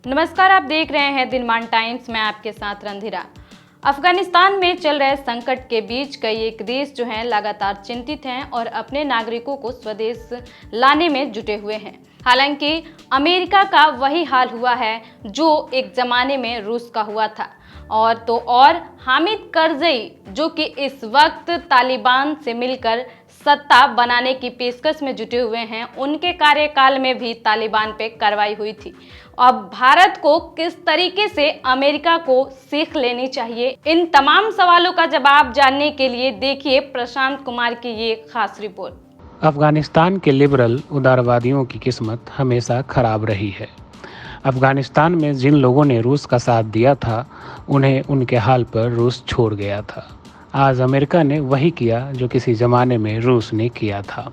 नमस्कार, आप देख रहे हैं दिनमान टाइम्स। मैं आपके साथ रंधिरा। अफगानिस्तान में चल रहे संकट के बीच कई एक देश जो हैं लगातार चिंतित हैं और अपने नागरिकों को स्वदेश लाने में जुटे हुए हैं। हालांकि अमेरिका का वही हाल हुआ है जो एक जमाने में रूस का हुआ था। और हामिद करजई जो कि इस वक्त तालिबान से मिलकर सत्ता बनाने की पेशकश में जुटे हुए हैं, उनके कार्यकाल में भी तालिबान पे कार्रवाई हुई थी। अब भारत को किस तरीके से अमेरिका को सीख लेनी चाहिए, इन तमाम सवालों का जवाब जानने के लिए देखिए प्रशांत कुमार की ये खास रिपोर्ट। अफगानिस्तान के लिबरल उदारवादियों की किस्मत हमेशा खराब रही है। अफगानिस्तान में जिन लोगों ने रूस का साथ दिया था, उन्हें उनके हाल पर रूस छोड़ गया था। आज अमेरिका ने वही किया जो किसी ज़माने में रूस ने किया था।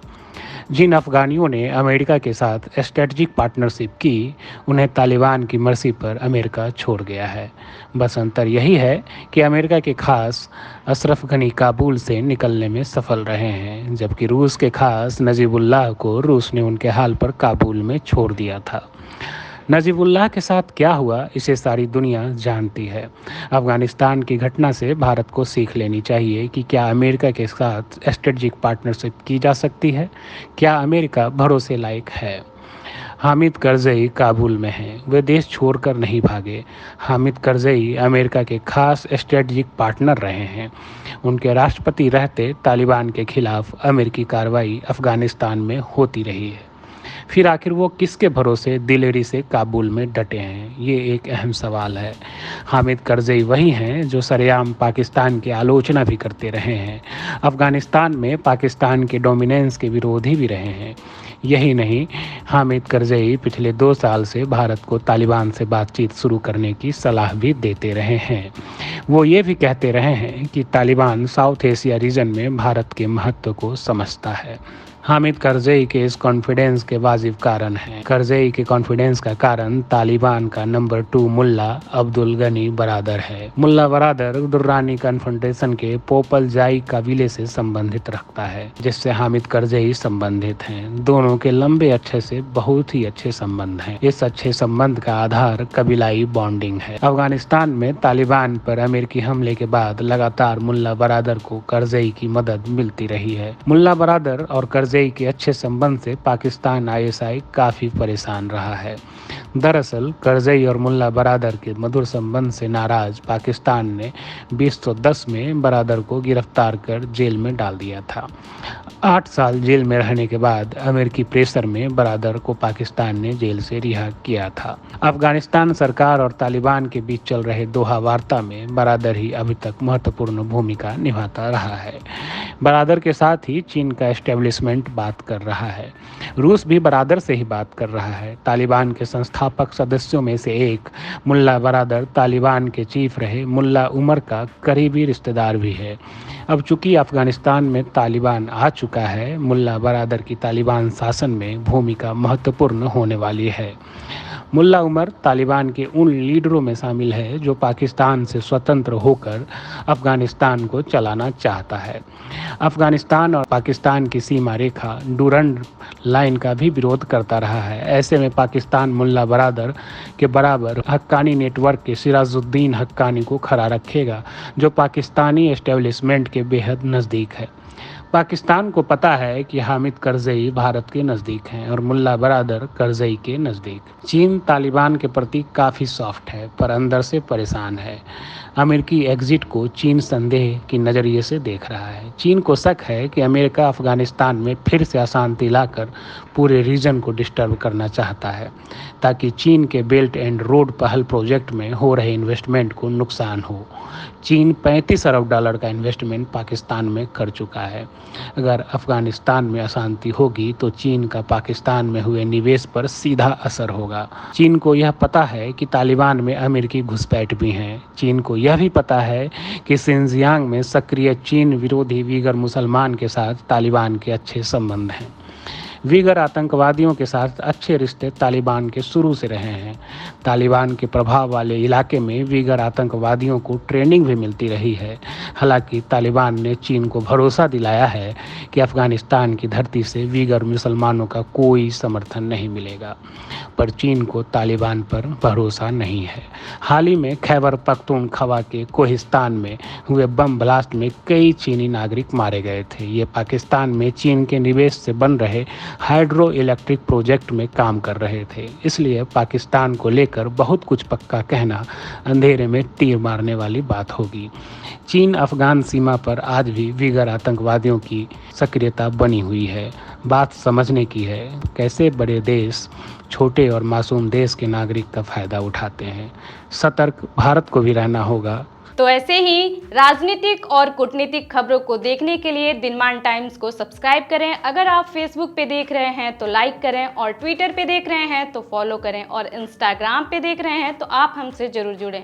जिन अफगानियों ने अमेरिका के साथ स्ट्रेटजिक पार्टनरशिप की, उन्हें तालिबान की मर्जी पर अमेरिका छोड़ गया है। बस अंतर यही है कि अमेरिका के खास अशरफ गनी काबुल से निकलने में सफल रहे हैं, जबकि रूस के खास नजीबुल्लाह को रूस ने उनके हाल पर काबुल में छोड़ दिया था। नजीबुल्लाह के साथ क्या हुआ, इसे सारी दुनिया जानती है। अफगानिस्तान की घटना से भारत को सीख लेनी चाहिए कि क्या अमेरिका के साथ स्ट्रेटजिक पार्टनरशिप की जा सकती है, क्या अमेरिका भरोसे लायक है। हामिद करजई काबुल में हैं, वे देश छोड़कर नहीं भागे। हामिद करजई अमेरिका के खास स्ट्रेटजिक पार्टनर रहे हैं। उनके राष्ट्रपति रहते तालिबान के खिलाफ अमेरिकी कार्रवाई अफगानिस्तान में होती रही है। फिर आखिर वो किसके भरोसे दिलेरी से काबुल में डटे हैं, ये एक अहम सवाल है। हामिद करजई वही हैं जो सरेआम पाकिस्तान की आलोचना भी करते रहे हैं, अफगानिस्तान में पाकिस्तान के डोमिनेंस के विरोधी भी रहे हैं। यही नहीं, हामिद करजई पिछले 2 साल से भारत को तालिबान से बातचीत शुरू करने की सलाह भी देते रहे हैं। वो ये भी कहते रहे हैं कि तालिबान साउथ एशिया रीजन में भारत के महत्व को समझता है। हामिद करजई के इस कॉन्फिडेंस के वाजिब कारण हैं। करजई के कॉन्फिडेंस का कारण तालिबान का नंबर 2 मुल्ला अब्दुल गनी बरादर है। मुल्ला बरादर दुर्रानी कन्फ्रंटेशन के पोपल जाई कबीले से संबंधित रखता है, जिससे हामिद करजई संबंधित हैं। दोनों के लंबे अच्छे से बहुत ही अच्छे संबंध हैं। इस अच्छे संबंध का आधार कबीलाई बॉन्डिंग है। अफगानिस्तान में तालिबान पर अमेरिकी हमले के बाद लगातार मुल्ला बरादर को करजई की मदद मिलती रही है। मुल्ला बरादर और करजई के अच्छे संबंध से पाकिस्तान ISI काफी परेशान रहा है। दरअसल करजई और मुल्ला बरादर के मधुर संबंध से नाराज पाकिस्तान ने 2010 में बरादर को गिरफ्तार कर जेल में डाल दिया था। 8 साल जेल में रहने के बाद अमेरिकी प्रेशर में बरादर को पाकिस्तान ने जेल से रिहा किया था। अफगानिस्तान सरकार और तालिबान के बीच चल रहे दोहा वार्ता में बरादर ही अभी तक महत्वपूर्ण भूमिका निभाता रहा है। बरादर के साथ ही चीन का एस्टेब्लिशमेंट बात कर रहा है। रूस भी बरादर से ही बात कर रहा है। तालिबान के संस्थापक सदस्यों में से एक मुल्ला बरादर तालिबान के चीफ रहे मुल्ला उमर का करीबी रिश्तेदार भी है। अब चूंकि अफगानिस्तान में तालिबान आ चुका है, मुल्ला बरादर की तालिबान शासन में भूमिका महत्वपूर्ण होने वाली है। मुल्ला उमर तालिबान के उन लीडरों में शामिल है जो पाकिस्तान से स्वतंत्र होकर अफगानिस्तान को चलाना चाहता है। अफगानिस्तान और पाकिस्तान की सीमा रेखा डूरंड लाइन का भी विरोध करता रहा है। ऐसे में पाकिस्तान मुल्ला बरादर के बराबर हक्कानी नेटवर्क के सिराजुद्दीन हक्कानी को खड़ा रखेगा, जो पाकिस्तानी एस्टेब्लिशमेंट के बेहद नज़दीक है। पाकिस्तान को पता है कि हामिद करजई भारत के नज़दीक हैं और मुल्ला बरादर करजई के नज़दीक। चीन तालिबान के प्रति काफ़ी सॉफ्ट है, पर अंदर से परेशान है। अमेरिकी एग्जिट को चीन संदेह की नज़रिए से देख रहा है। चीन को शक है कि अमेरिका अफगानिस्तान में फिर से अशांति लाकर पूरे रीजन को डिस्टर्ब करना चाहता है, ताकि चीन के बेल्ट एंड रोड पहल प्रोजेक्ट में हो रहे इन्वेस्टमेंट को नुकसान हो। चीन $35 अरब का इन्वेस्टमेंट पाकिस्तान में कर चुका है। अगर अफगानिस्तान में अशांति होगी तो चीन का पाकिस्तान में हुए निवेश पर सीधा असर होगा। चीन को यह पता है कि तालिबान में अमेरिकी घुसपैठ भी हैं। चीन को यह भी पता है कि शिनजियांग में सक्रिय चीन विरोधी वीगर मुसलमान के साथ तालिबान के अच्छे संबंध हैं। वीगर आतंकवादियों के साथ अच्छे रिश्ते तालिबान के शुरू से रहे हैं। तालिबान के प्रभाव वाले इलाके में वीगर आतंकवादियों को ट्रेनिंग भी मिलती रही है। हालांकि तालिबान ने चीन को भरोसा दिलाया है कि अफगानिस्तान की धरती से वीगर मुसलमानों का कोई समर्थन नहीं मिलेगा, पर चीन को तालिबान पर भरोसा नहीं है। हाल ही में खैबर पख्तूनख्वा के कोहिस्तान में हुए बम ब्लास्ट में कई चीनी नागरिक मारे गए थे। ये पाकिस्तान में चीन के निवेश से बन रहे हाइड्रो इलेक्ट्रिक प्रोजेक्ट में काम कर रहे थे, इसलिए पाकिस्तान को लेकर बहुत कुछ पक्का कहना अंधेरे में तीर मारने वाली बात होगी। चीन अफगान सीमा पर आज भी वीगर आतंकवादियों की सक्रियता बनी हुई है। बात समझने की है कैसे बड़े देश छोटे और मासूम देश के नागरिक का फायदा उठाते हैं। सतर्क भारत को भी रहना होगा। तो ऐसे ही राजनीतिक और कूटनीतिक खबरों को देखने के लिए दिनमान टाइम्स को सब्सक्राइब करें। अगर आप फेसबुक पे देख रहे हैं तो लाइक करें, और ट्विटर पे देख रहे हैं तो फॉलो करें, और इंस्टाग्राम पे देख रहे हैं तो आप हमसे जरूर जुड़ें।